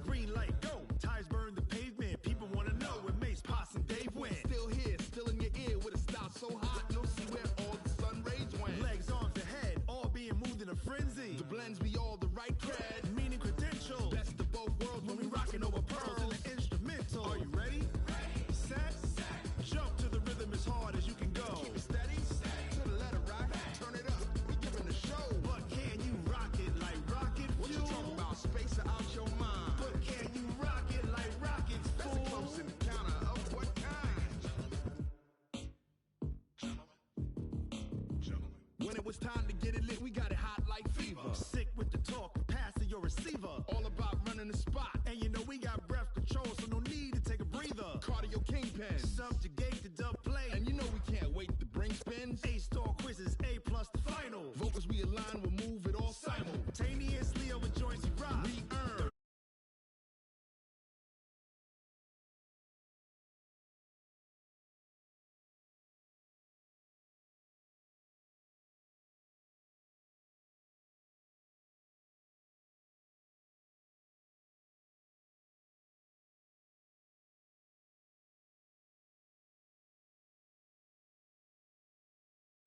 green light, go. Tires burn the pavement. People want to know where Mace, Potts, and Dave went. Still here, still in your ear with a style so hot. You'll see where all the sun rays went. Legs, arms, and head, all being moved in a frenzy. The blends be all the right cred, meaning credentials. Best of both worlds when we rockin' over pearls in the instrumental. Are you ready? Set. Jump to the rhythm as hard as you can go. Keep it steady. To the letter rock. Turn it up. We giving the show. But can you rock it like rocket fuel? What you talking about? Space out your mind. But can you rock it like rockets, fool? That's a close encounter of what kind? Gentlemen. When it was time to get it lit, we got it hot like fever. Sick with the talk, passing your receiver. All about running the spot. And you know we got breath control, so no need to take a breather. Cardio kingpin. Subjugate the dub play. And you know we can't wait to bring spins. A-star quizzes, A+ the final. Vocals we align, we'll move it all simultaneously over joints we rock. We earn.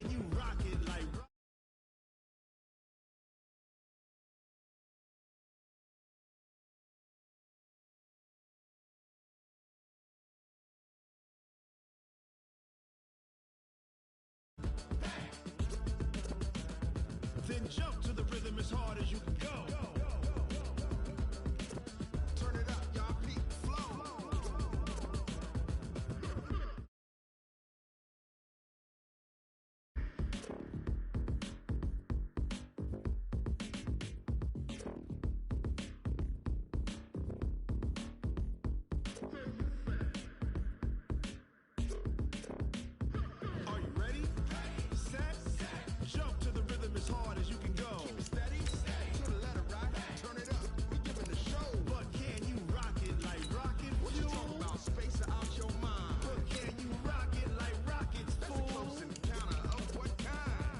You rock it like rock. Then jump to the rhythm as hard as you can go. Turn it up, y'all. Peak flow. Are you ready? Set. Jump to the rhythm as hard as you can go. Keep it steady. To the letter rock. Turn it up. We giving the show. But can you rock it like rocket fuel? What you talking about? Space out your mind. But can you rock it like rockets, fool? That's a close encounter of what kind?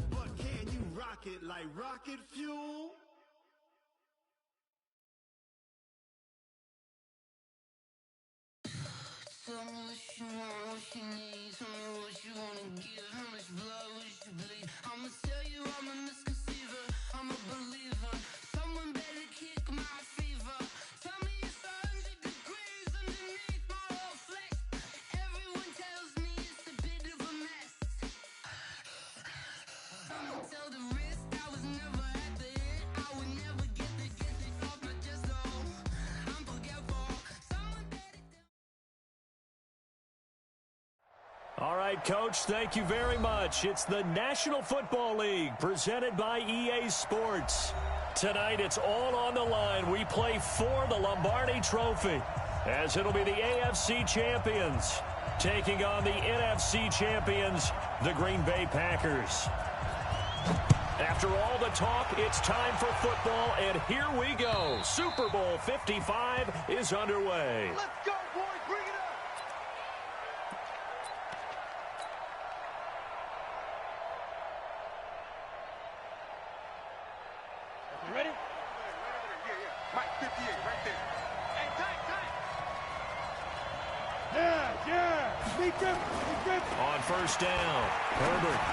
But can you rock it like rocket fuel? Tell me what you want, what you need. Tell me what you wanna give. How much blood would you bleed? I'ma tell you I'm a misconceiver. I'm a believer. Someone better kick my fever. Tell me it's 100 degrees underneath my whole flesh. Everyone tells me it's a bit of a mess. I'ma tell the risk I was never at the end. I would never get this off my chest. So I'm forgetful. Someone better tell. All right, Coach, thank you very much. It's the National Football League presented by EA Sports. Tonight, it's all on the line. We play for the Lombardi Trophy, as it'll be the AFC champions taking on the NFC champions, the Green Bay Packers. After all the talk, it's time for football, and here we go. Super Bowl 55 is underway. Let's go, boys. Bring it up. You ready? Yeah. Mike, 58, right there. Hey, tight. Yeah. Sneak up. On first down, Herbert.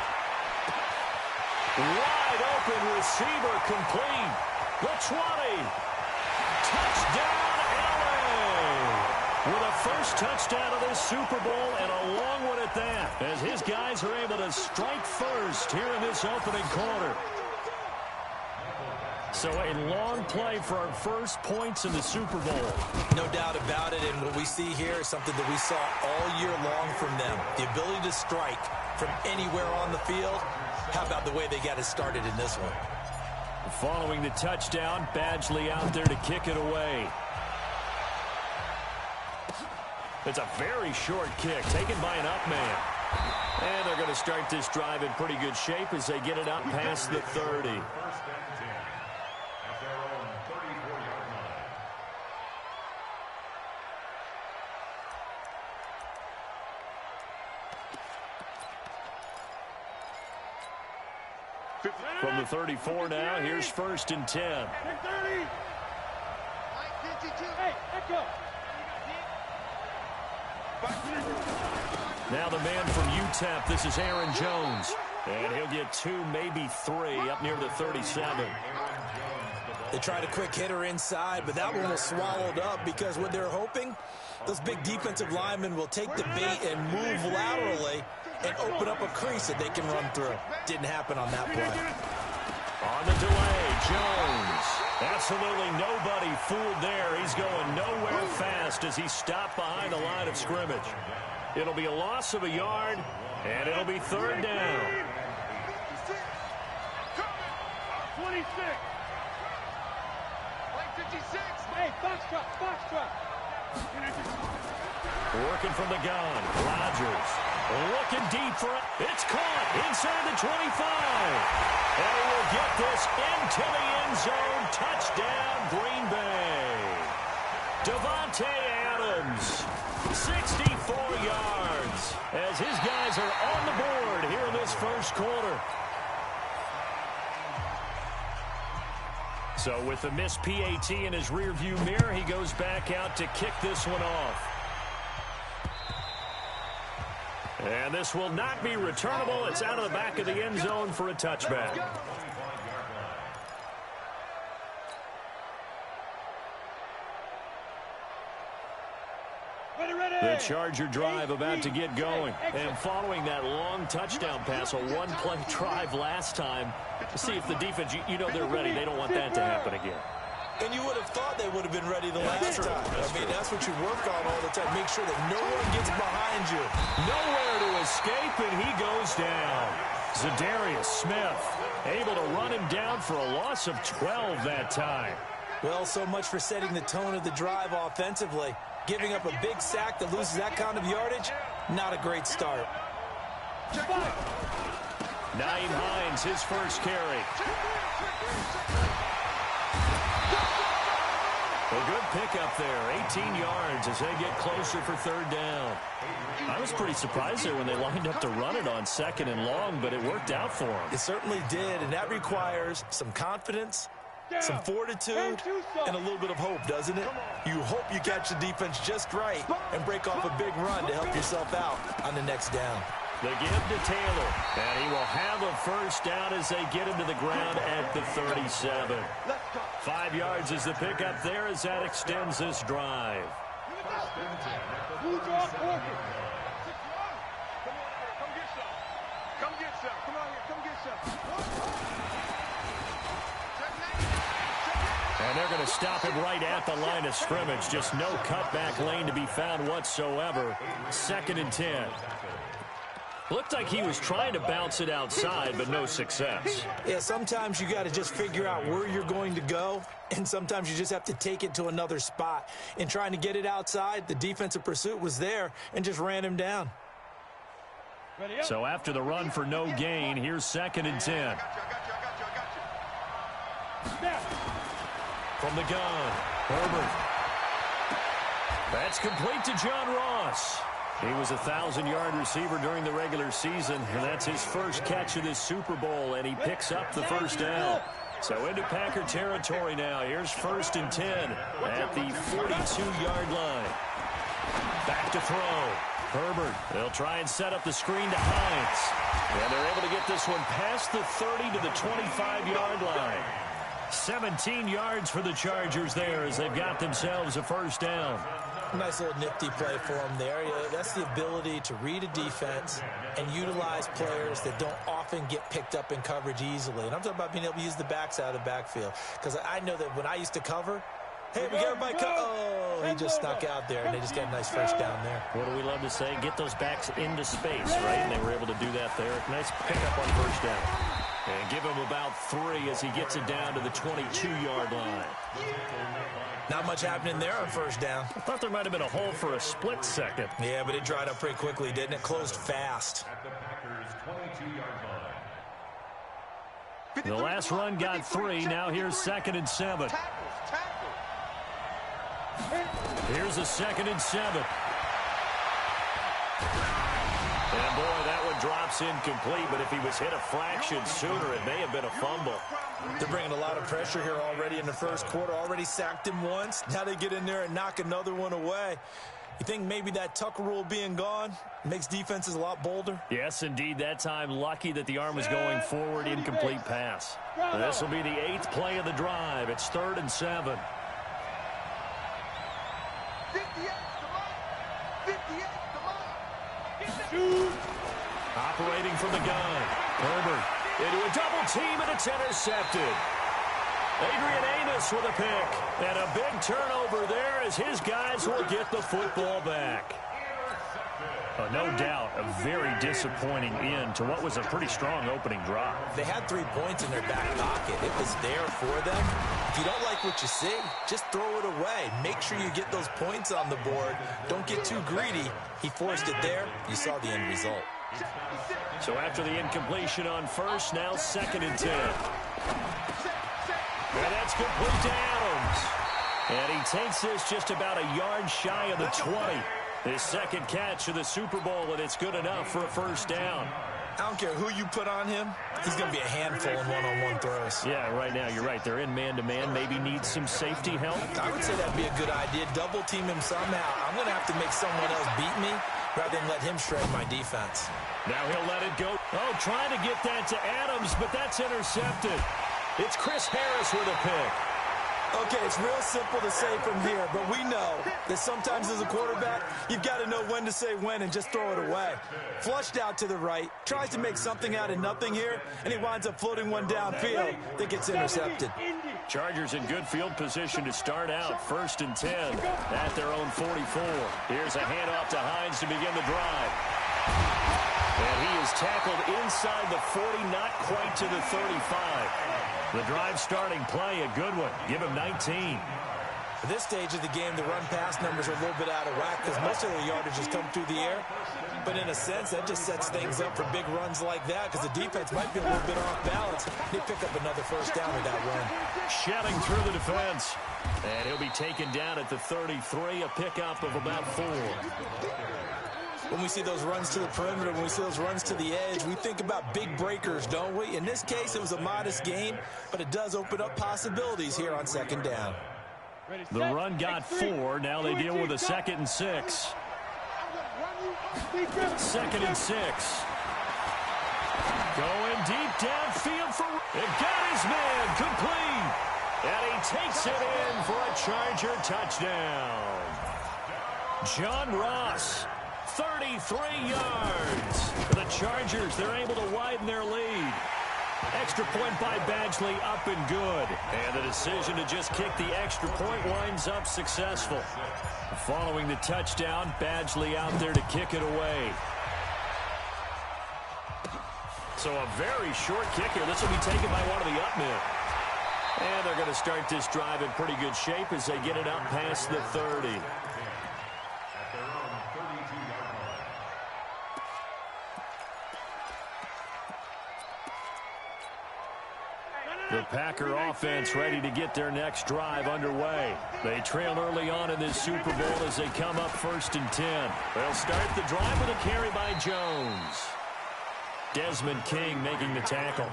Wide open receiver complete. The 20. Touchdown, LA. With a first touchdown of this Super Bowl and a long one at that, as his guys are able to strike first here in this opening quarter. So a long play for our first points in the Super Bowl. No doubt about it, and what we see here is something that we saw all year long from them. The ability to strike from anywhere on the field. How about the way they got it started in this one? Following the touchdown, Badgley out there to kick it away. It's a very short kick taken by an up man. And they're going to start this drive in pretty good shape as they get it out past the 30. From the 34 now, here's 1st and 10. Hey, let go. Now the man from UTEP, this is Aaron Jones. And he'll get 2, maybe 3 up near the 37. They tried a quick hitter inside, but that one was swallowed up because what they're hoping, those big defensive linemen will take the bait and move laterally and open up a crease that they can run through. Didn't happen on that play. On the delay, Jones. Absolutely nobody fooled there. He's going nowhere fast as he stopped behind the line of scrimmage. It'll be a loss of a yard, and it'll be 3rd down. 26. Hey, box truck. Working from the gun, Rodgers. Looking deep for it. It's caught inside the 25. And he will get this into the end zone. Touchdown, Green Bay. Devontae Adams, 64 yards, as his guys are on the board here in this first quarter. So with the missed PAT in his rearview mirror, he goes back out to kick this one off. And this will not be returnable. It's out of the back of the end zone for a touchback. The Charger drive about to get going. And following that long touchdown pass, a one-play drive last time, see if the defense, you know they're ready. They don't want that to happen again. And you would have thought they would have been ready the last time. I mean, that's what you work on all the time. Make sure that no one gets behind you. Nowhere to escape, and he goes down. Zadarius Smith able to run him down for a loss of 12 that time. Well, so much for setting the tone of the drive offensively. Giving up a big sack that loses that kind of yardage, not a great start. Naeem Hines, his first carry. A good pickup there, 18 yards as they get closer for 3rd down. I was pretty surprised there when they lined up to run it on 2nd and long, but it worked out for them. It certainly did, and that requires some confidence, some fortitude, and a little bit of hope, doesn't it? You hope you catch the defense just right and break off a big run to help yourself out on the next down. The give to Taylor, and he will have a first down as they get into the ground at the 37. 5 yards is the pickup there as that extends this drive. And they're going to stop him right at the line of scrimmage. Just no cutback lane to be found whatsoever. 2nd and 10. Looked like he was trying to bounce it outside, but no success. Yeah, sometimes you got to just figure out where you're going to go, and sometimes you just have to take it to another spot. In trying to get it outside, the defensive pursuit was there and just ran him down. So after the run for no gain, here's 2nd and 10. From the gun, Herbert. That's complete to John Ross. He was a 1,000-yard receiver during the regular season, and that's his first catch of this Super Bowl, and he picks up the first down. So into Packer territory now. Here's 1st and 10 at the 42-yard line. Back to throw. Herbert, they'll try and set up the screen to Hines. And they're able to get this one past the 30 to the 25-yard line. 17 yards for the Chargers there as they've got themselves a first down. Nice little nifty play for him there. Yeah, that's the ability to read a defense and utilize players that don't often get picked up in coverage easily. And I'm talking about being able to use the backs out of the backfield. Because I know that when I used to cover, hey, we got everybody oh, he just snuck out there, and they just got a nice first down there. What do we love to say? Get those backs into space, right? And they were able to do that there. Nice pickup on first down. And give him about 3 as he gets it down to the 22-yard line. Not much happening there on first down. I thought there might have been a hole for a split second. Yeah, but it dried up pretty quickly, didn't it? Closed fast. The last run got 3. Now here's 2nd and 7. Here's a 2nd and 7. And boy, that one drops incomplete, but if he was hit a fraction sooner, it may have been a fumble. They're bringing a lot of pressure here already in the first quarter. Already sacked him once. Now they get in there and knock another one away. You think maybe that Tucker rule being gone makes defenses a lot bolder? Yes, indeed. That time, lucky that the arm was going forward. Incomplete pass. This will be the 8th play of the drive. It's 3rd and 7. 58, Operating from the gun. Herbert into a double team, and it's intercepted. Adrian Amos with a pick. And a big turnover there as his guys will get the football back. No doubt a very disappointing end to what was a pretty strong opening drive. They had 3 points in their back pocket. It was there for them. If you don't like what you see, just throw it away. Make sure you get those points on the board. Don't get too greedy. He forced it there. You saw the end result. So after the incompletion on first, now 2nd and 10. And that's complete to Adams. And he takes this just about a yard shy of the 20. His second catch of the Super Bowl, and it's good enough for a first down. I don't care who you put on him. He's going to be a handful in one-on-one throws. Yeah, right now, you're right. They're in man-to-man. Maybe needs some safety help. I would say that'd be a good idea. Double team him somehow. I'm going to have to make someone else beat me rather than let him shred my defense. Now he'll let it go. Oh, trying to get that to Adams, but that's intercepted. It's Chris Harris with a pick. Okay, it's real simple to say from here, but we know that sometimes as a quarterback, you've got to know when to say when and just throw it away. Flushed out to the right, tries to make something out of nothing here, and he winds up floating one downfield that gets intercepted. Chargers in good field position to start out. 1st and 10 at their own 44. Here's a handoff to Hines to begin the drive. And he is tackled inside the 40, not quite to the 35. The drive starting play, a good one. Give him 19. At this stage of the game, the run-pass numbers are a little bit out of whack because most of the yardage has come through the air. But in a sense, that just sets things up for big runs like that because the defense might be a little bit off balance. They pick up another first down with that run. Shedding through the defense. And he'll be taken down at the 33, a pickup of about 4. When we see those runs to the perimeter, when we see those runs to the edge, we think about big breakers, don't we? In this case, it was a modest gain, but it does open up possibilities here on 2nd down. The run got 4. Now they deal with a 2nd and 6. 2nd and 6. Going deep downfield for... It got his man complete. And he takes it in for a Charger touchdown. John Ross, 33 yards. For the Chargers, they're able to widen their lead. Extra point by Badgley, up and good. And the decision to just kick the extra point winds up successful. Following the touchdown, Badgley out there to kick it away. So a very short kick here. This will be taken by one of the up men. And they're going to start this drive in pretty good shape as they get it up past the 30. The Packer offense ready to get their next drive underway. They trail early on in this Super Bowl as they come up 1st and 10. They'll start the drive with a carry by Jones. Desmond King making the tackle.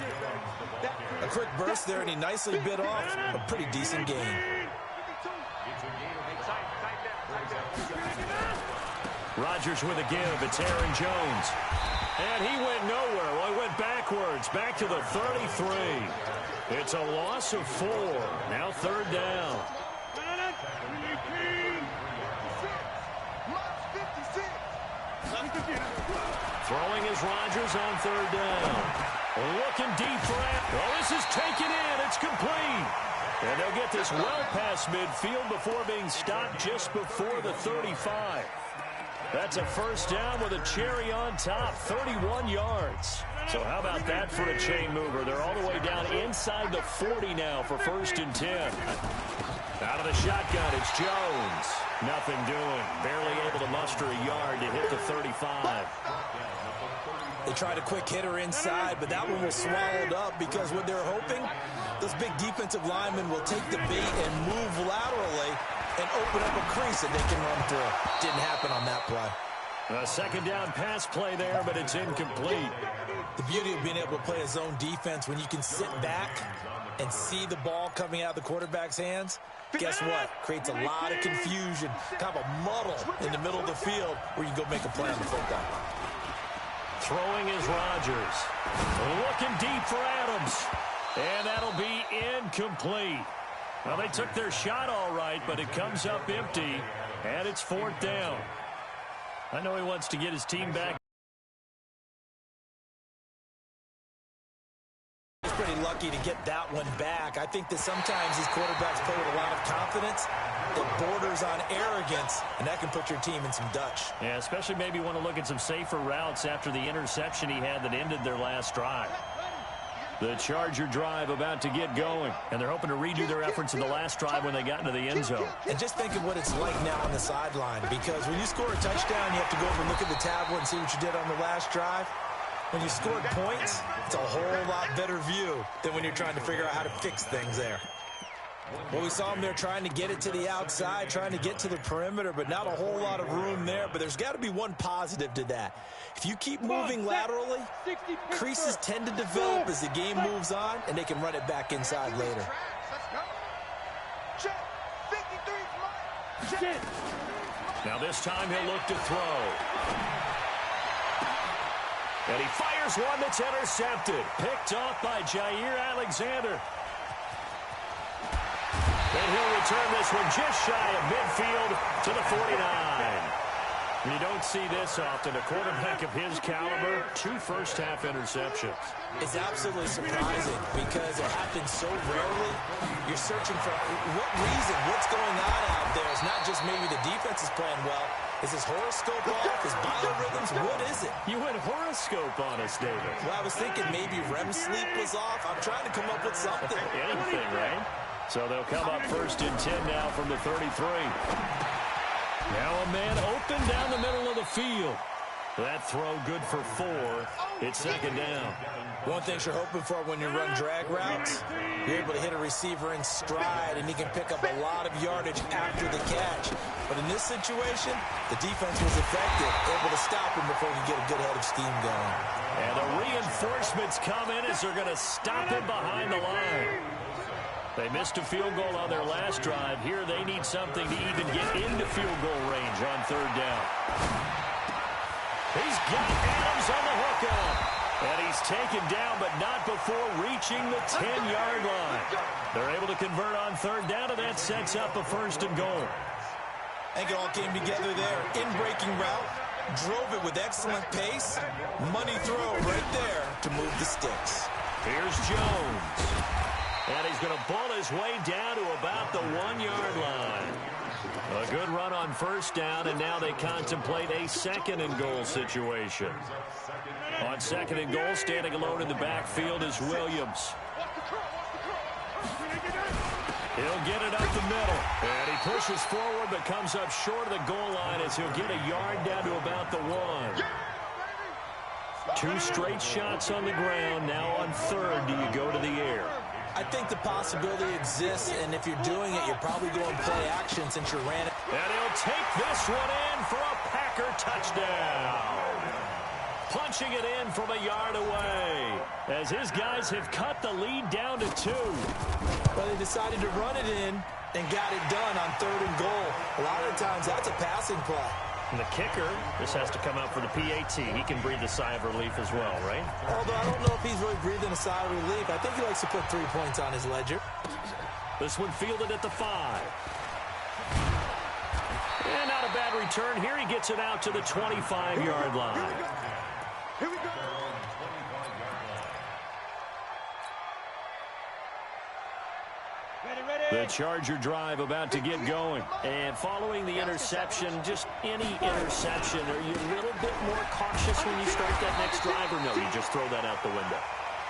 A quick burst there, and he nicely bit off a pretty decent gain. Rodgers with a give. It's Aaron Jones. And he went nowhere. Well, he went backwards. Back to the 33. It's a loss of 4. Now 3rd down. Throwing is Rodgers on 3rd down. Looking deep for it. Oh, this is taken in. It's complete. And they'll get this well past midfield before being stopped just before the 35. That's a first down with a cherry on top, 31 yards. So how about that for a chain mover? They're all the way down inside the 40 now for 1st and 10. Out of the shotgun, it's Jones. Nothing doing. Barely able to muster a yard to hit the 35. They tried a quick hitter inside, but that one was swallowed up because what they're hoping, those big defensive linemen will take the bait and move laterally and open up a crease that they can run through. Didn't happen on that play. A second down pass play there, but it's incomplete. The beauty of being able to play a zone defense when you can sit back and see the ball coming out of the quarterback's hands, guess what? Creates a lot of confusion, kind of a muddle in the middle of the field where you can go make a play on the football. Throwing is Rodgers. Looking deep for Adams. And that'll be incomplete. Well, they took their shot all right, but it comes up empty, and it's 4th down. I know he wants to get his team back. He's pretty lucky to get that one back. I think that sometimes these quarterbacks play with a lot of confidence that borders on arrogance, and that can put your team in some Dutch. Yeah, especially maybe want to look at some safer routes after the interception he had that ended their last drive. The Charger drive about to get going, and they're hoping to redo their efforts in the last drive when they got into the end zone. And just think of what it's like now on the sideline, because when you score a touchdown, you have to go over and look at the tablet and see what you did on the last drive. When you scored points, it's a whole lot better view than when you're trying to figure out how to fix things there. Well, we saw him there trying to get it to the outside, trying to get to the perimeter, but not a whole lot of room there. But there's got to be one positive to that. If you keep moving laterally, creases tend to develop as the game moves on, and they can run it back inside later. Now this time he'll look to throw. And he fires one that's intercepted. Picked off by Jair Alexander. And he'll return this one just shy of midfield to the 49. You don't see this often. A quarterback of his caliber, 2 first-half interceptions. It's absolutely surprising because it happens so rarely. You're searching for what reason, what's going on out there. It's not just maybe the defense is playing well. Is his horoscope off? His biorhythms? What is it? You went horoscope on us, David. Well, I was thinking maybe REM sleep was off. I'm trying to come up with something. Anything, right? So they'll come up 1st and 10 now from the 33. Now a man open down the middle of the field. That throw good for 4. It's 2nd down. One thing you're hoping for when you run drag routes, you're able to hit a receiver in stride, and he can pick up a lot of yardage after the catch. But in this situation, the defense was effective, able to stop him before he get a good head of steam going. And the reinforcements come in as they're going to stop him behind the line. They missed a field goal on their last drive. Here they need something to even get into field goal range on 3rd down. He's got Adams on the hookup. And he's taken down, but not before reaching the 10-yard line. They're able to convert on 3rd down, and that sets up a 1st and goal. I think it all came together there. In-breaking route, drove it with excellent pace. Money throw right there to move the sticks. Here's Jones. And he's going to ball his way down to about the 1-yard line. A good run on 1st down, and now they contemplate a 2nd and goal situation. On 2nd and goal, standing alone in the backfield is Williams. He'll get it up the middle. And he pushes forward, but comes up short of the goal line as he'll get a yard down to about the 1. 2 straight shots on the ground. Now on 3rd, do you go to the air? I think the possibility exists, and if you're doing it, you're probably going play action since you ran it. And he'll take this one in for a Packer touchdown. Punching it in from a yard away as his guys have cut the lead down to 2. Well, they decided to run it in and got it done on 3rd and goal. A lot of the times, that's a passing play. And the kicker, this has to come out for the PAT. He can breathe a sigh of relief as well, right? Although I don't know if he's really breathing a sigh of relief. I think he likes to put 3 points on his ledger. This one fielded at the 5. And not a bad return here. He gets it out to the 25-yard line. Here we go. The Charger drive about to get going. And following the interception, just any interception, are you a little bit more cautious when you start that next drive, or no, you just throw that out the window?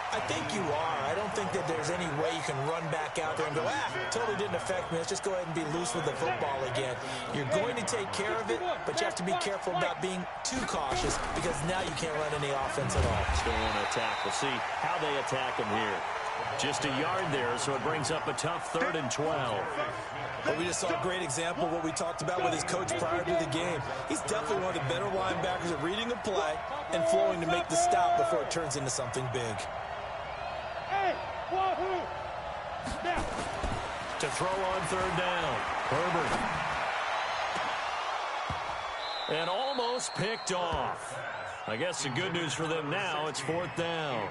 I think you are. I don't think that there's any way you can run back out there and go, totally didn't affect me. Let's just go ahead and be loose with the football again. You're going to take care of it, but you have to be careful about being too cautious because now you can't run any offense at all. Still want to attack. We'll see how they attack him here. Just a yard there, so it brings up a tough 3rd and 12. But we just saw a great example of what we talked about with his coach prior to the game. He's definitely one of the better linebackers at reading a play and flowing to make the stop before it turns into something big. Hey, wahoo! Now. To throw on 3rd down, Herbert. And almost picked off. I guess the good news for them now, it's 4th down.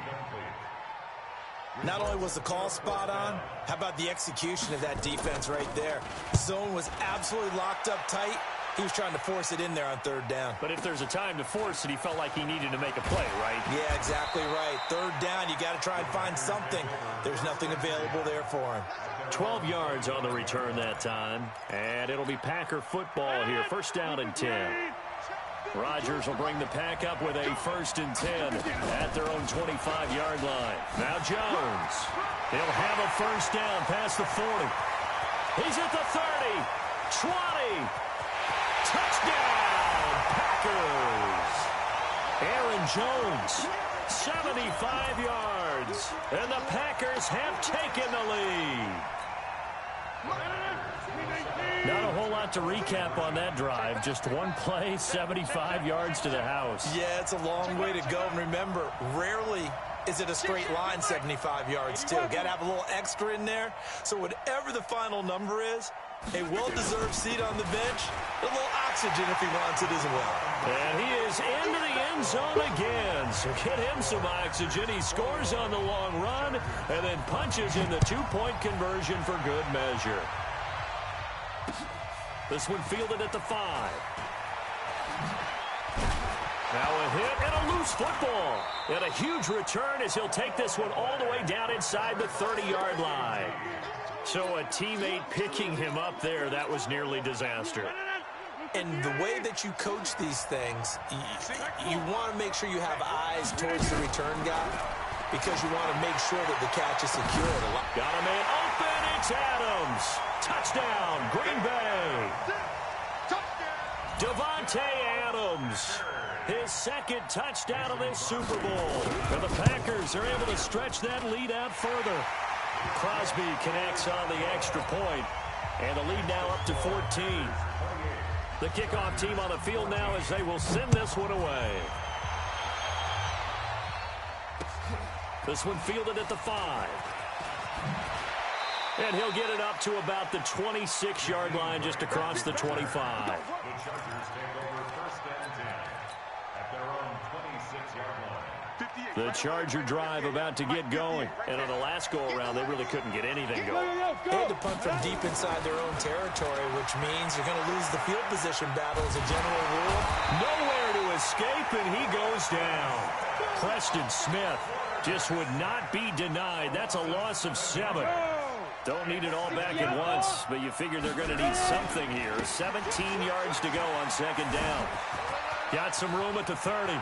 Not only was the call spot on, how about the execution of that defense right there? The zone was absolutely locked up tight. He was trying to force it in there on 3rd down. But if there's a time to force it, he felt like he needed to make a play, right? Yeah, exactly right. 3rd down, you got to try and find something. There's nothing available there for him. 12 yards on the return that time. And it'll be Packer football here. 1st down and 10. Rodgers will bring the pack up with a 1st and 10 at their own 25-yard line. Now Jones. He'll have a 1st down past the 40. He's at the 30, 20. Touchdown, Packers. Aaron Jones, 75 yards. And the Packers have taken the lead. Not a whole lot to recap on that drive. Just one play, 75 yards to the house. Yeah, it's a long way to go. And remember, rarely is it a straight line 75 yards, too. Got to have a little extra in there. So whatever the final number is, a well-deserved seat on the bench, a little oxygen if he wants it as well. And he is into the end zone again. So get him some oxygen. He scores on the long run and then punches in the 2-point conversion for good measure. This one fielded at the 5. Now a hit and a loose football. And a huge return as he'll take this one all the way down inside the 30-yard line. So a teammate picking him up there, that was nearly disaster. And the way that you coach these things, you want to make sure you have eyes towards the return guy because you want to make sure that the catch is secured. Got a man open. It's Adams. Touchdown, Green Bay. Devontae Adams. His 2nd touchdown of this Super Bowl. And the Packers are able to stretch that lead out further. Crosby connects on the extra point. And the lead now up to 14. The kickoff team on the field now as they will send this one away. This one fielded at the 5. And he'll get it up to about the 26-yard line just across the 25. The Charger drive about to get going. And on the last go-around, they really couldn't get anything going. They had to punt from deep inside their own territory, which means you're going to lose the field position battle as a general rule. Nowhere to escape, and he goes down. Preston Smith just would not be denied. That's a loss of 7. Don't need it all back at once, but you figure they're going to need something here. 17 yards to go on 2nd down. Got some room at the 30.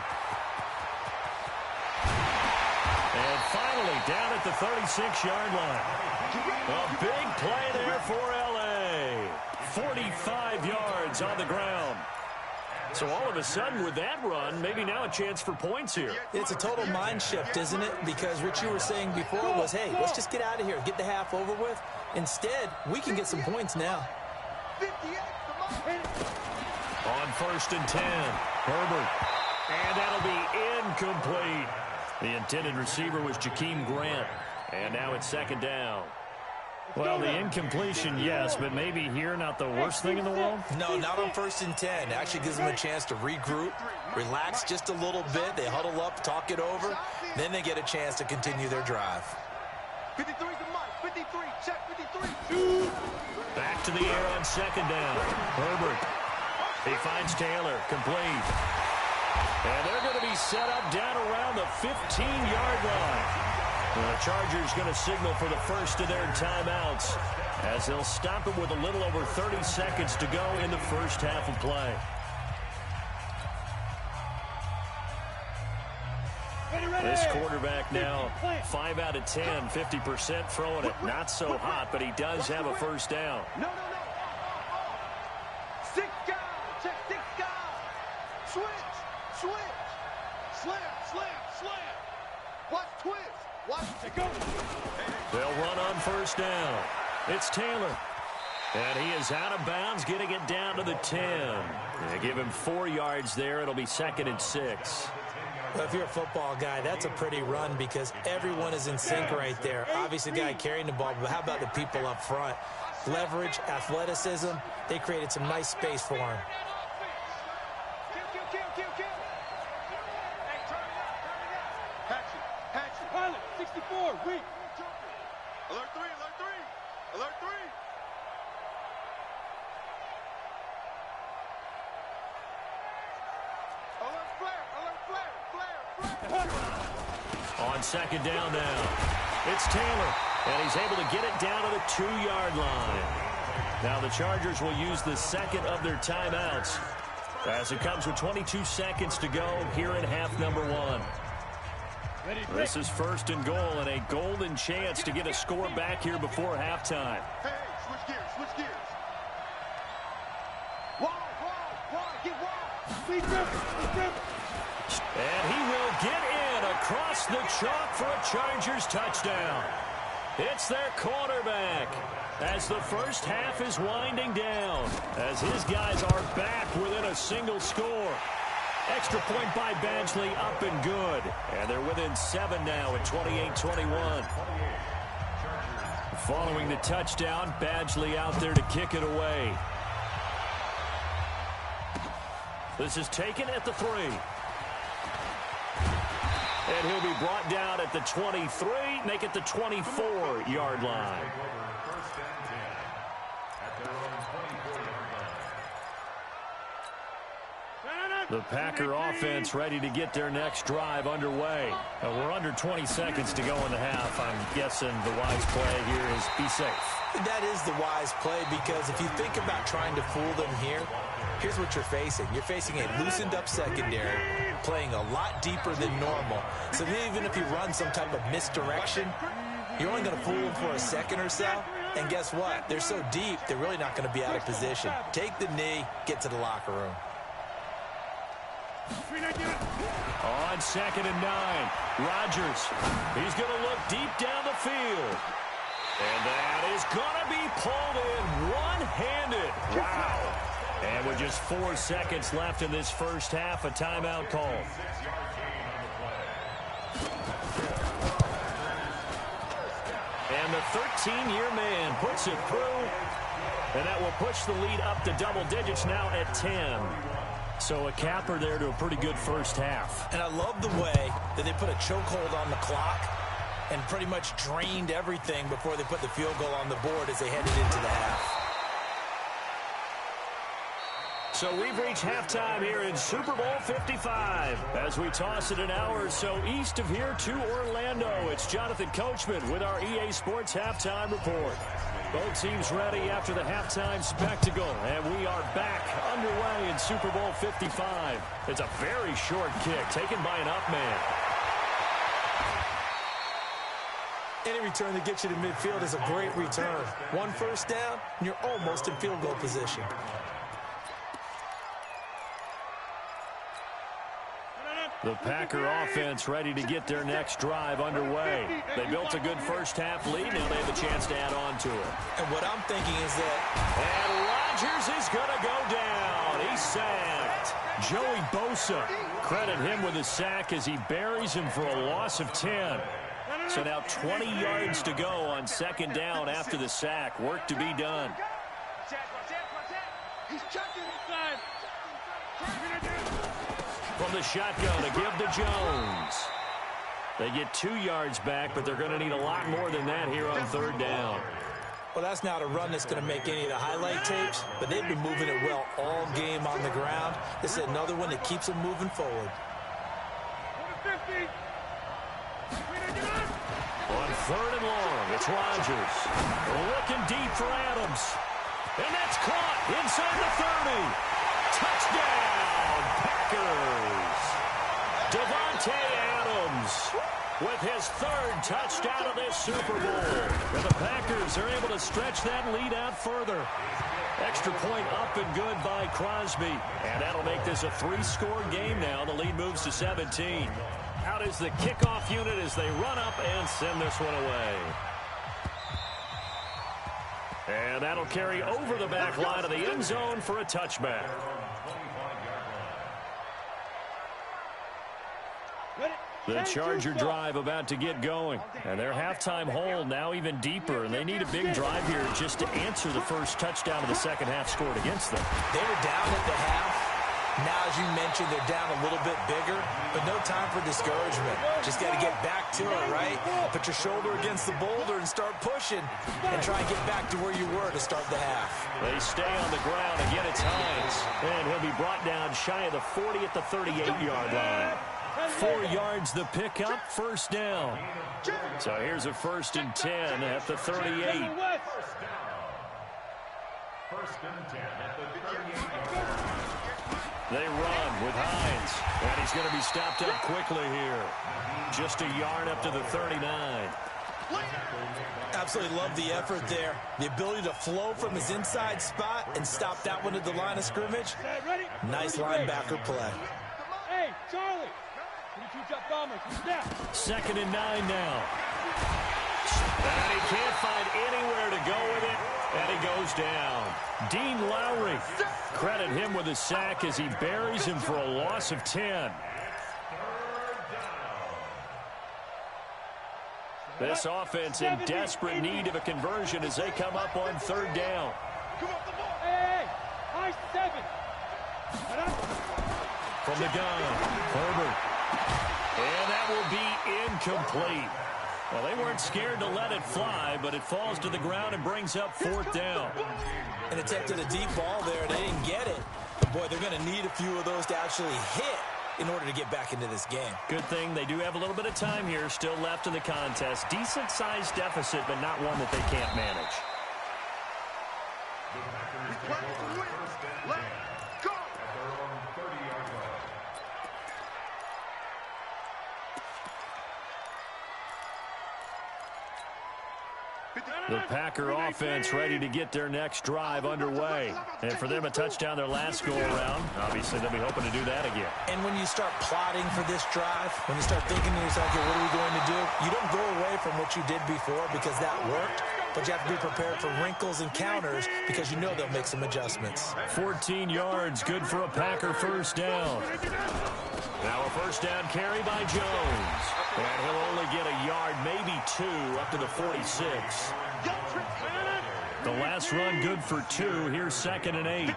And finally down at the 36-yard line. A big play there for L.A. 45 yards on the ground. So all of a sudden with that run, maybe now a chance for points here. It's a total mind shift, isn't it? Because what you were saying before was, hey, let's just get out of here, get the half over with. Instead, we can get some points now. On 1st and 10, Herbert. And that'll be incomplete. The intended receiver was Jakeem Grant. And now it's 2nd down. Well, the incompletion, yes, but maybe here not the worst thing in the world? No, not on 1st and 10. It actually gives them a chance to regroup, relax just a little bit. They huddle up, talk it over. Then they get a chance to continue their drive. 53 to Mike. 53. Check 53. Back to the air on 2nd down. Herbert. He finds Taylor. Complete. And they're going to be set up down around the 15-yard line. The Chargers going to signal for the first of their timeouts as they'll stop it with a little over 30 seconds to go in the first half of play. This quarterback now 5 out of 10, 50% throwing it. Not so hot, but he does have a 1st down. No. 6 guys. Check 6 guys. Switch. Slam. Watch twist. Watch it go. They'll run on first down. It's Taylor. And he is out of bounds, getting it down to the 10. They give him 4 yards there. It'll be 2nd and 6. Well, if you're a football guy, that's a pretty run because everyone is in sync right there. Obviously, the guy carrying the ball, but how about the people up front? Leverage, athleticism, they created some nice space for him. Pilot, 64, weak. Alert 3, alert 3, alert 3. On second down now, it's Taylor, and he's able to get it down to the 2-yard line. Now the Chargers will use the second of their timeouts as it comes with 22 seconds to go here in half number 1. This is 1st and goal and a golden chance to get a score back here before halftime. Hey, switch gears, switch gears. And he will get in across the chalk for a Chargers touchdown. It's their quarterback as the first half is winding down, as his guys are back within a single score. Extra point by Badgley, up and good. And they're within 7 now at 28-21. Following the touchdown, Badgley out there to kick it away. This is taken at the 3. And he'll be brought down at the 23, make it the 24-yard line. The Packer offense ready to get their next drive underway. We're under 20 seconds to go in the half. I'm guessing the wise play here is be safe. That is the wise play because if you think about trying to fool them here, here's what you're facing. You're facing a loosened up secondary, playing a lot deeper than normal. So even if you run some type of misdirection, you're only going to fool them for a second or so. And guess what? They're so deep, they're really not going to be out of position. Take the knee, get to the locker room. On 2nd and 9, Rodgers. He's going to look deep down the field. And that is going to be pulled in one-handed. Wow. And with just 4 seconds left in this first half, a timeout call. And the 13-year man puts it through. And that will push the lead up to double digits now at 10. So a capper there to a pretty good first half. And I love the way that they put a chokehold on the clock and pretty much drained everything before they put the field goal on the board as they headed into the half. So we've reached halftime here in Super Bowl 55. As we toss it an hour or so east of here to Orlando, it's Jonathan Coachman with our EA Sports Halftime Report. Both teams ready after the halftime spectacle, and we are back underway in Super Bowl 55. It's a very short kick taken by an up man. Any return that gets you to midfield is a great return. 1 first down, and you're almost in field goal position. The Packer offense ready to get their next drive underway. They built a good first half lead. Now they have a chance to add on to it. And what I'm thinking is that... And Rodgers is going to go down. He's sacked. Joey Bosa, credit him with a sack as he buries him for a loss of 10. So now 20 yards to go on 2nd down after the sack. Work to be done. He's checking inside. From the shotgun to give to Jones. They get 2 yards back, but they're going to need a lot more than that here on 3rd down. Well, that's not a run that's going to make any of the highlight tapes, but they've been moving it well all game on the ground. This is another one that keeps them moving forward. On 3rd and long, it's Rodgers. Looking deep for Adams. And that's caught inside the 30. Touchdown, Packers. Davante Adams with his 3rd touchdown of this Super Bowl. And the Packers are able to stretch that lead out further. Extra point up and good by Crosby. And that'll make this a 3-score game now. The lead moves to 17. Out is the kickoff unit as they run up and send this one away. And that'll carry over the back line of the end zone for a touchback. The Charger drive about to get going. And their halftime hole now even deeper. And they need a big drive here just to answer the first touchdown of the second half scored against them. They were down at the half. Now, as you mentioned, they're down a little bit bigger, but no time for discouragement. Just got to get back to it, right? Put your shoulder against the boulder and start pushing and try and get back to where you were to start the half. They stay on the ground. Again, it's Hines. And he'll be brought down shy of the 40 at the 38-yard line. 4 yards the pickup, first down. So here's a 1st and 10 at the 38. First and 10 at the 38-yard line. They run with Hines, and he's going to be stopped up quickly here. Just a yard up to the 39. Absolutely love the effort there. The ability to flow from his inside spot and stop that one at the line of scrimmage. Nice linebacker play. Hey, Charlie. 22-jump bomber. Snap. 2nd and 9 now. And he can't find anywhere to go with it, and he goes down. Dean Lowry, credit him with a sack as he buries him for a loss of 10. This offense in desperate need of a conversion as they come up on 3rd down. Hey, high 7. From the gun, Herbert. And that will be incomplete. Well, they weren't scared to let it fly, but it falls to the ground and brings up 4th down. And attempted a deep ball there. They didn't get it. But, boy, they're going to need a few of those to actually hit in order to get back into this game. Good thing they do have a little bit of time here still left in the contest. Decent-sized deficit, but not one that they can't manage. The Packer offense ready to get their next drive underway. And for them, a touchdown their last go-around. Obviously, they'll be hoping to do that again. And when you start plotting for this drive, when you start thinking to yourself, okay, what are we going to do? You don't go away from what you did before because that worked. But you have to be prepared for wrinkles and counters because you know they'll make some adjustments. 14 yards, good for a Packer first down. Now a first down carry by Jones. And he'll only get a yard, maybe 2, up to the 46. The last run good for 2. Here's 2nd and 8.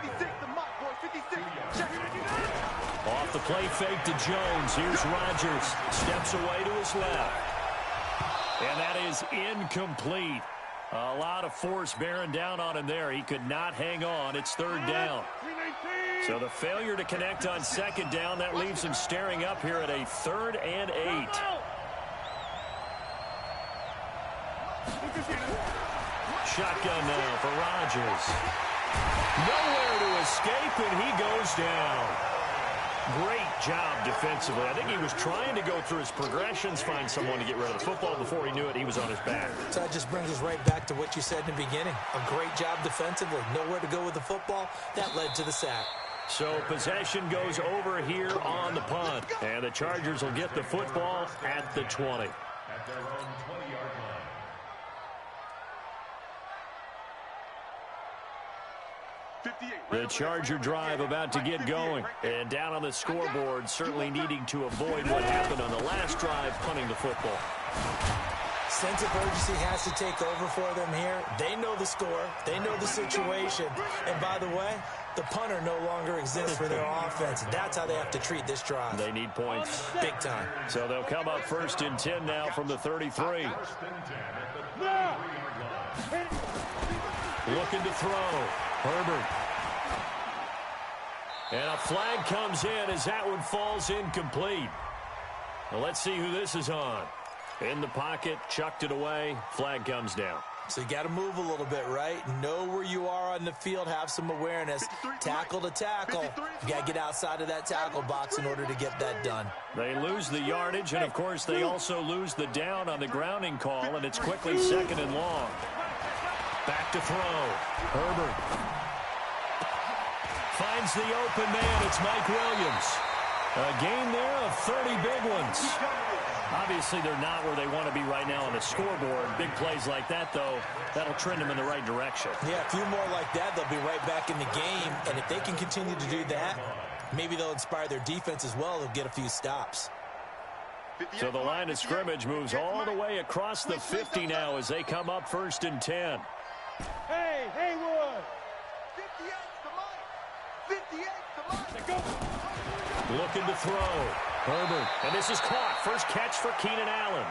Off the play fake to Jones. Here's Rodgers. Steps away to his left. And that is incomplete. A lot of force bearing down on him there. He could not hang on. It's 3rd down. So the failure to connect on 2nd down, that leaves him staring up here at a 3rd and 8. Shotgun now for Rodgers. Nowhere to escape, and he goes down. Great job defensively. I think he was trying to go through his progressions, find someone to get rid of the football. Before he knew it, he was on his back. So that just brings us right back to what you said in the beginning. A great job defensively. Nowhere to go with the football. That led to the sack. So possession goes over here on the punt. And the Chargers will get the football at the 20. At their own 20-yard line. The Charger drive about to get going. And down on the scoreboard, certainly needing to avoid what happened on the last drive, punting the football. Sense of urgency has to take over for them here. They know the score. They know the situation. And by the way, the punter no longer exists for their offense. That's how they have to treat this drive. They need points. Big time. So they'll come up 1st and 10 now from the 33. Looking to throw. Herbert. And a flag comes in as that one falls incomplete. Well, let's see who this is on. In the pocket, chucked it away. Flag comes down. So you got to move a little bit, right? Know where you are on the field. Have some awareness. Tackle to tackle. You got to get outside of that tackle box in order to get that done. They lose the yardage, and, of course, they also lose the down on the grounding call, and it's quickly 2nd and long. Back to throw. Herbert finds the open man. It's Mike Williams. A gain there of 30 big ones. Obviously, they're not where they want to be right now on the scoreboard. Big plays like that, though, that'll trend them in the right direction. Yeah, a few more like that, they'll be right back in the game. And if they can continue to do that, maybe they'll inspire their defense as well. They'll get a few stops. So the line of scrimmage moves all the way across the 50 now as they come up 1st and 10. Hey, Haywood! 58 to Mike! 58 to Mike! Go! Looking to throw. Herbert. And this is caught. First catch for Keenan Allen.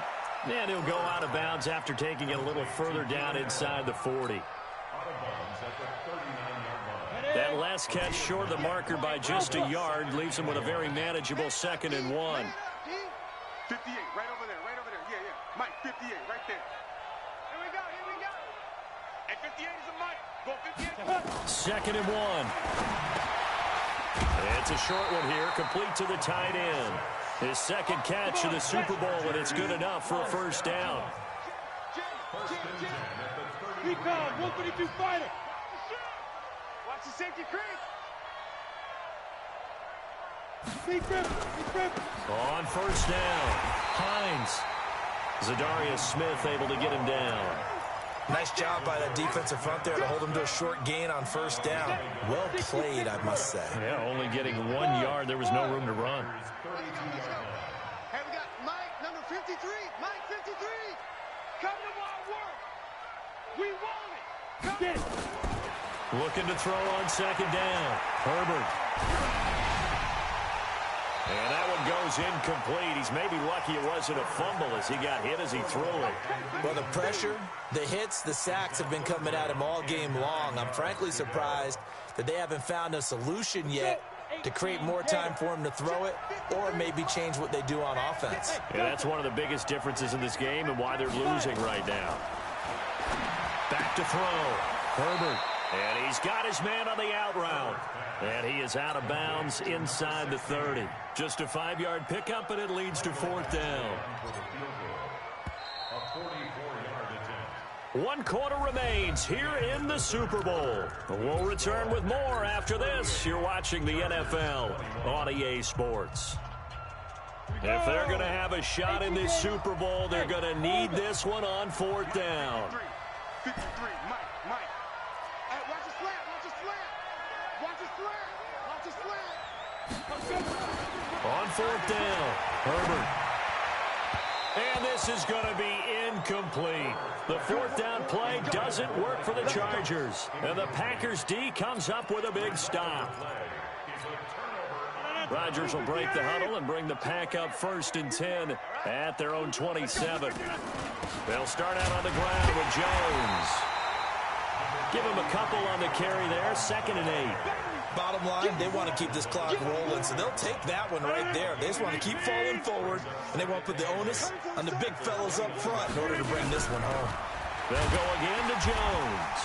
And he'll go out of bounds after taking it a little further down inside the 40. That last catch short of the marker by just a yard leaves him with a very manageable 2nd and 1. 58, right over there, yeah. Mike, 58, right there. Here we go. And 58 is a Mike. Go 58. 2nd and 1. It's a short one here, complete to the tight end. His 2nd catch of the Super Bowl, and it's good enough for a 1st down. Recon, 132 fighter. Watch the safety creep. On 1st down, Hines. Zadarius Smith able to get him down. Nice job by that defensive front there to hold him to a short gain on 1st down. Well played, I must say. Yeah, only getting 1 yard. There was no room to run. Hey, we got Mike, number 53. Mike, 53. Come to our work. We want it. Come get it. Looking to throw on 2nd down. Herbert. And that one goes incomplete. He's maybe lucky it wasn't a fumble as he got hit as he threw it. Well, the pressure, the hits, the sacks have been coming at him all game long. I'm frankly surprised that they haven't found a solution yet to create more time for him to throw it or maybe change what they do on offense. Yeah, that's one of the biggest differences in this game and why they're losing right now. Back to throw. Herbert. And he's got his man on the out route. And he is out of bounds inside the 30. Just a 5-yard pickup, and it leads to 4th down. 1 quarter remains here in the Super Bowl. We'll return with more after this. You're watching the NFL on EA Sports. If they're going to have a shot in this Super Bowl, they're going to need this one on 4th down. 53, Mike. Hey, watch the slant. On 4th down, Herbert. And this is going to be incomplete. The 4th down play doesn't work for the Chargers. And the Packers D comes up with a big stop. Rodgers will break the huddle and bring the Pack up 1st and 10 at their own 27. They'll start out on the ground with Jones. Give him a couple on the carry there, 2nd and 8. Bottom line, they want to keep this clock rolling, so they'll take that one right there. They just want to keep falling forward, and they want to put the onus on the big fellas up front in order to bring this one home. They'll go again to Jones.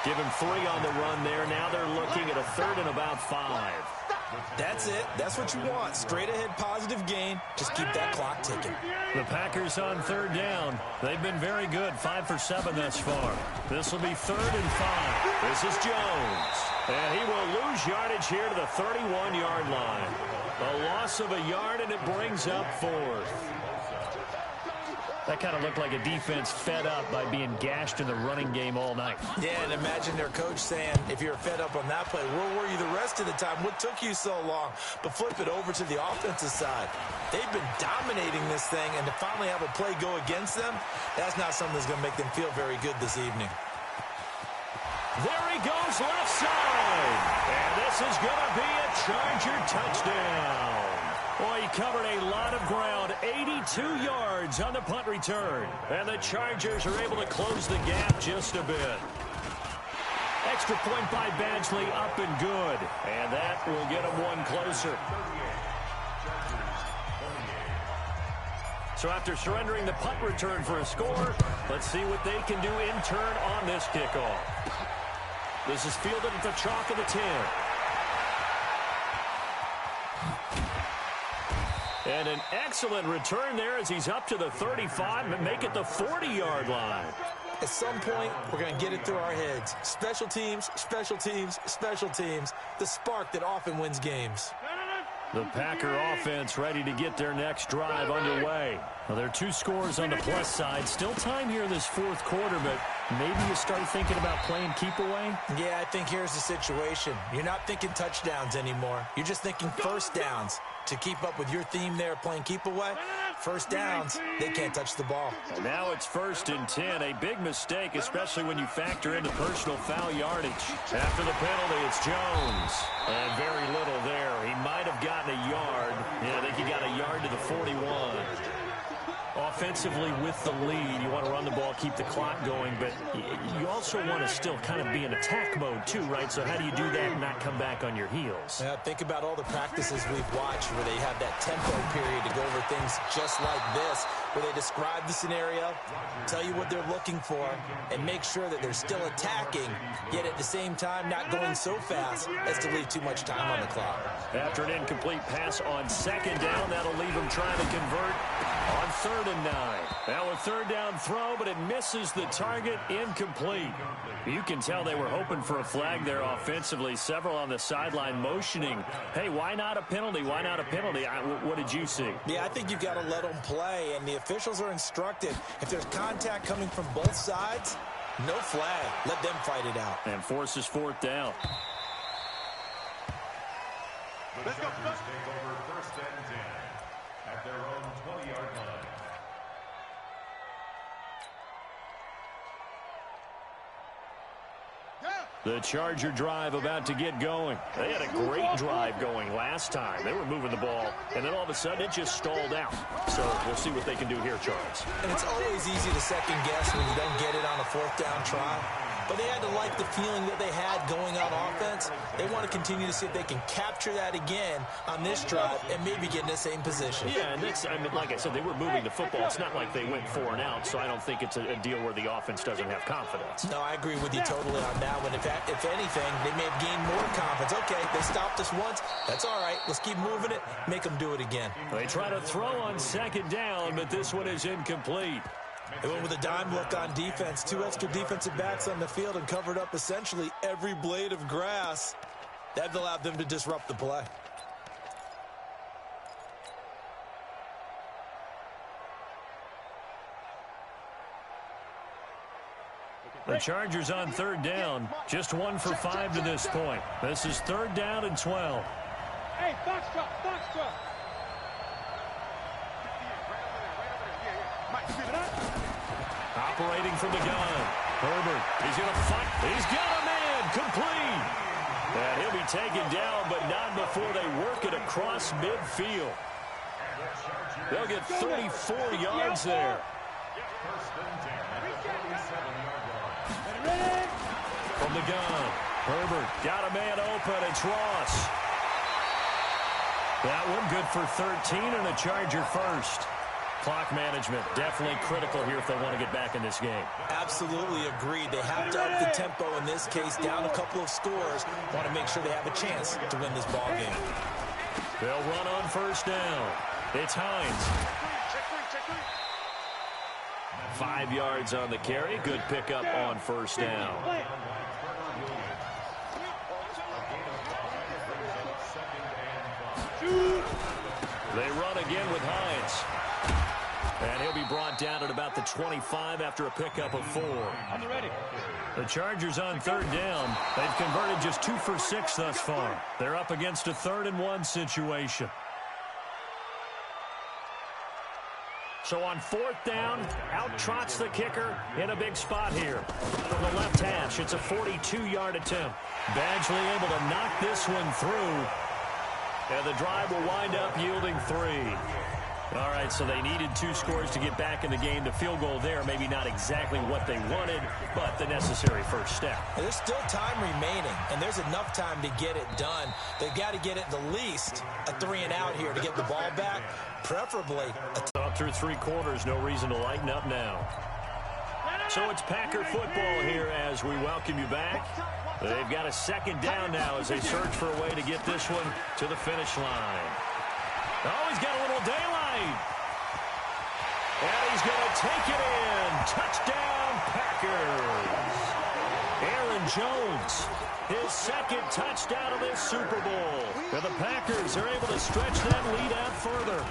Give him 3 on the run there. Now they're looking at a 3rd and about 5. That's it. That's what you want. Straight ahead positive gain. Just keep that clock ticking. The Packers on 3rd down. They've been very good. 5 for 7 thus far. This will be 3rd and 5. This is Jones. And he will lose yardage here to the 31-yard line. A loss of a yard, and it brings up 4th. That kind of looked like a defense fed up by being gashed in the running game all night. Yeah, and imagine their coach saying, if you're fed up on that play, where were you the rest of the time? What took you so long? But flip it over to the offensive side. They've been dominating this thing, and to finally have a play go against them, that's not something that's going to make them feel very good this evening. There he goes left side. And this is going to be a Charger touchdown. Boy, he covered a lot of ground, 82 yards on the punt return. And the Chargers are able to close the gap just a bit. Extra point by Badgley, up and good. And that will get them one closer. So after surrendering the punt return for a score, let's see what they can do in turn on this kickoff. This is fielded at the chalk of the 10. And an excellent return there as he's up to the 35 and make it the 40-yard line. At some point, we're going to get it through our heads. Special teams, special teams, special teams. The spark that often wins games. The Packer offense ready to get their next drive underway. Well, there are 2 scores on the plus side. Still time here in this fourth quarter, but maybe you start thinking about playing keep away? Yeah, I think here's the situation. You're not thinking touchdowns anymore. You're just thinking first downs. To keep up with your theme there, playing keep away, first downs, they can't touch the ball. And now it's 1st and 10. A big mistake, especially when you factor in the personal foul yardage. After the penalty, it's Jones. And very little there. He might have gotten a yard. Yeah, I think he got a yard to the 41. Offensively with the lead, you want to run the ball, keep the clock going, but you also want to still kind of be in attack mode too, right? So how do you do that and not come back on your heels? Yeah, think about all the practices we've watched where they have that tempo period to go over things just like this, where they describe the scenario, tell you what they're looking for, and make sure that they're still attacking, yet at the same time not going so fast as to leave too much time on the clock. After an incomplete pass on 2nd down, that'll leave them trying to convert on 3rd and 9. Now a 3rd down throw, but it misses the target, incomplete. You can tell they were hoping for a flag there offensively. Several on the sideline motioning, hey, why not a penalty? Why not a penalty? What did you see? Yeah, I think you've got to let them play, and the officials are instructed. If there's contact coming from both sides, no flag. Let them fight it out. And forces 4th down. Let's go. Take over 1st and 10 at their own 20-yard line. The Charger drive about to get going. They had a great drive going last time. They were moving the ball, and then all of a sudden it just stalled out. So we'll see what they can do here, Charles. And it's always easy to second guess when you don't get it on a 4th down try. But they had to like the feeling that they had going on offense. They want to continue to see if they can capture that again on this drive and maybe get in the same position. Yeah, and that's, I mean, like I said, they were moving the football. It's not like they went 4 and out, so I don't think it's a deal where the offense doesn't have confidence. No, I agree with you totally on that one. If anything, they may have gained more confidence. Okay, they stopped us once. That's all right. Let's keep moving it. Make them do it again. They try to throw on 2nd down, but this one is incomplete. They went with a dime look on defense. 2 extra defensive backs on the field and covered up essentially every blade of grass. That allowed them to disrupt the play. The Chargers on 3rd down. Just 1 for 5 to this point. This is 3rd down and 12. Hey, foxtrot, foxtrot. Operating from the gun. Herbert, he's going to fight. He's got a man, complete. And he'll be taken down, but not before they work it across midfield. They'll get 34 yards there. From the gun, Herbert got a man open. It's Ross. That one good for 13 and a Charger first. Clock management definitely critical here if they want to get back in this game. Absolutely agreed. They have to up the tempo in this case, down a couple of scores. Want to make sure they have a chance to win this ball game. They'll run on 1st down. It's Hines. 5 yards on the carry. Good pickup on 1st down. They run again with Hines. And he'll be brought down at about the 25 after a pickup of 4. I'm ready. The Chargers on 3rd down. They've converted just 2 for 6 thus far. They're up against a 3rd and 1 situation. So on 4th down, out trots the kicker in a big spot here. From the left hash, it's a 42-yard attempt. Badgley able to knock this one through. And the drive will wind up yielding 3. All right, so they needed 2 scores to get back in the game. The field goal there, maybe not exactly what they wanted, but the necessary first step. And there's still time remaining, and there's enough time to get it done. They've got to get it the least a 3 and out here to get the ball back, preferably Up through 3 quarters, no reason to lighten up now. So it's Packer football here as we welcome you back. They've got a 2nd down now as they search for a way to get this one to the finish line. Oh, he's got a little daylight. And he's going to take it in. Touchdown, Packers. Aaron Jones his second touchdown of this Super Bowl. And the Packers are able to stretch that lead out further.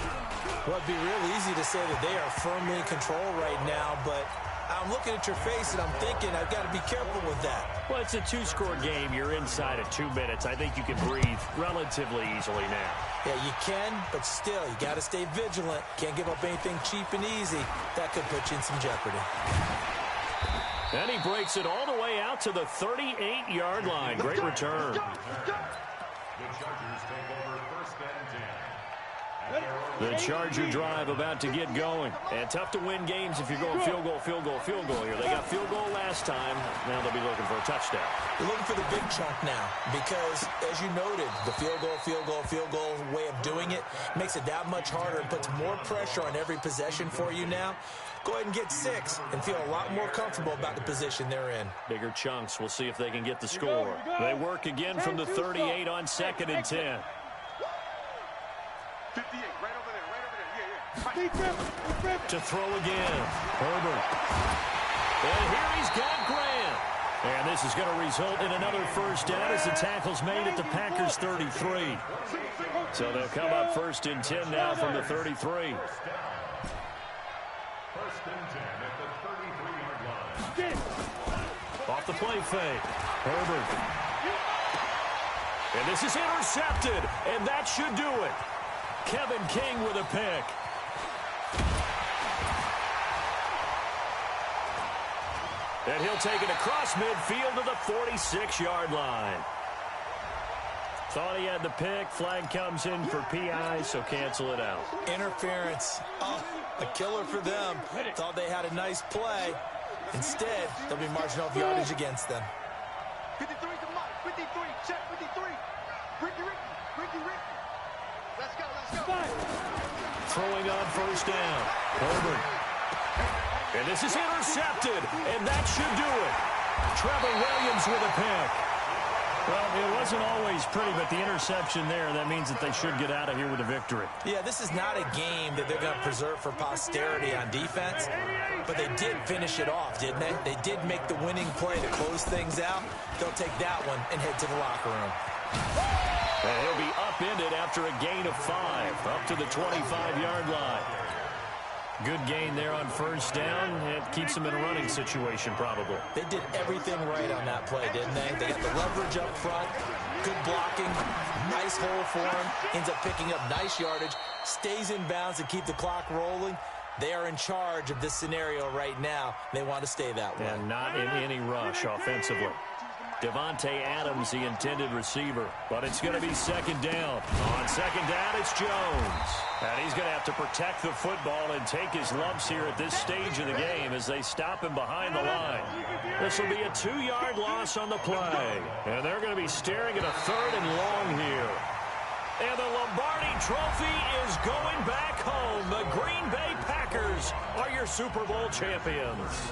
Well, it'd be real easy to say that they are firmly in control right now, but I'm looking at your face and I'm thinking I've got to be careful with that. Well, it's a two-score game. You're inside of 2 minutes. I think you can breathe relatively easily now. Yeah, you can, but still, you got to stay vigilant. Can't give up anything cheap and easy. That could put you in some jeopardy. And he breaks it all the way out to the 38-yard line. Great return. The Chargers take over first and 10. The Charger drive about to get going. And tough to win games if you're going field goal, field goal, field goal here. They got field goal last time. Now they'll be looking for a touchdown. You're looking for the big chunk now because, as you noted, the field goal way of doing it makes it that much harder and puts more pressure on every possession for you now. Go ahead and get 6 and feel a lot more comfortable about the position they're in. Bigger chunks. We'll see if they can get the score. They work again from the 38 on 2nd and 10. 58, right over there, yeah. To throw again. Herbert. And here he's got Grant. And this is going to result in another first down as the tackle's made at the Packers 33. So they'll come up 1st and 10 now from the 33. First and 10 at the 33-yard line. Off the play fake. Herbert. And this is intercepted. And that should do it. Kevin King with a pick. And he'll take it across midfield to the 46-yard line. Thought he had the pick. Flag comes in for PI, so cancel it out. Interference. Oh, a killer for them. Thought they had a nice play. Instead, they'll be marginal of yardage against them. 53 to Mike. 53. Check 53. Ricky. Let's go. Throwing on first down. Herbert. And this is intercepted, and that should do it. Trevor Williams with a pick. Well, it wasn't always pretty, but the interception there, that means that they should get out of here with a victory. Yeah, this is not a game that they're going to preserve for posterity on defense, but they did finish it off, didn't they? They did make the winning play to close things out. They'll take that one and head to the locker room. And he'll be upended after a gain of 5, up to the 25-yard line. Good gain there on first down. It keeps them in a running situation, probably. They did everything right on that play, didn't they? They got the leverage up front, good blocking, nice hole for him, ends up picking up nice yardage, stays in bounds to keep the clock rolling. They are in charge of this scenario right now. They want to stay that way. And not in any rush offensively. Devontae Adams, the intended receiver. But it's going to be 2nd down. On 2nd down, it's Jones. And he's going to have to protect the football and take his lumps here at this stage of the game as they stop him behind the line. This will be a 2-yard loss on the play. And they're going to be staring at a 3rd and long here. And the Lombardi Trophy is going back home. The Green Bay Packers are your Super Bowl champions.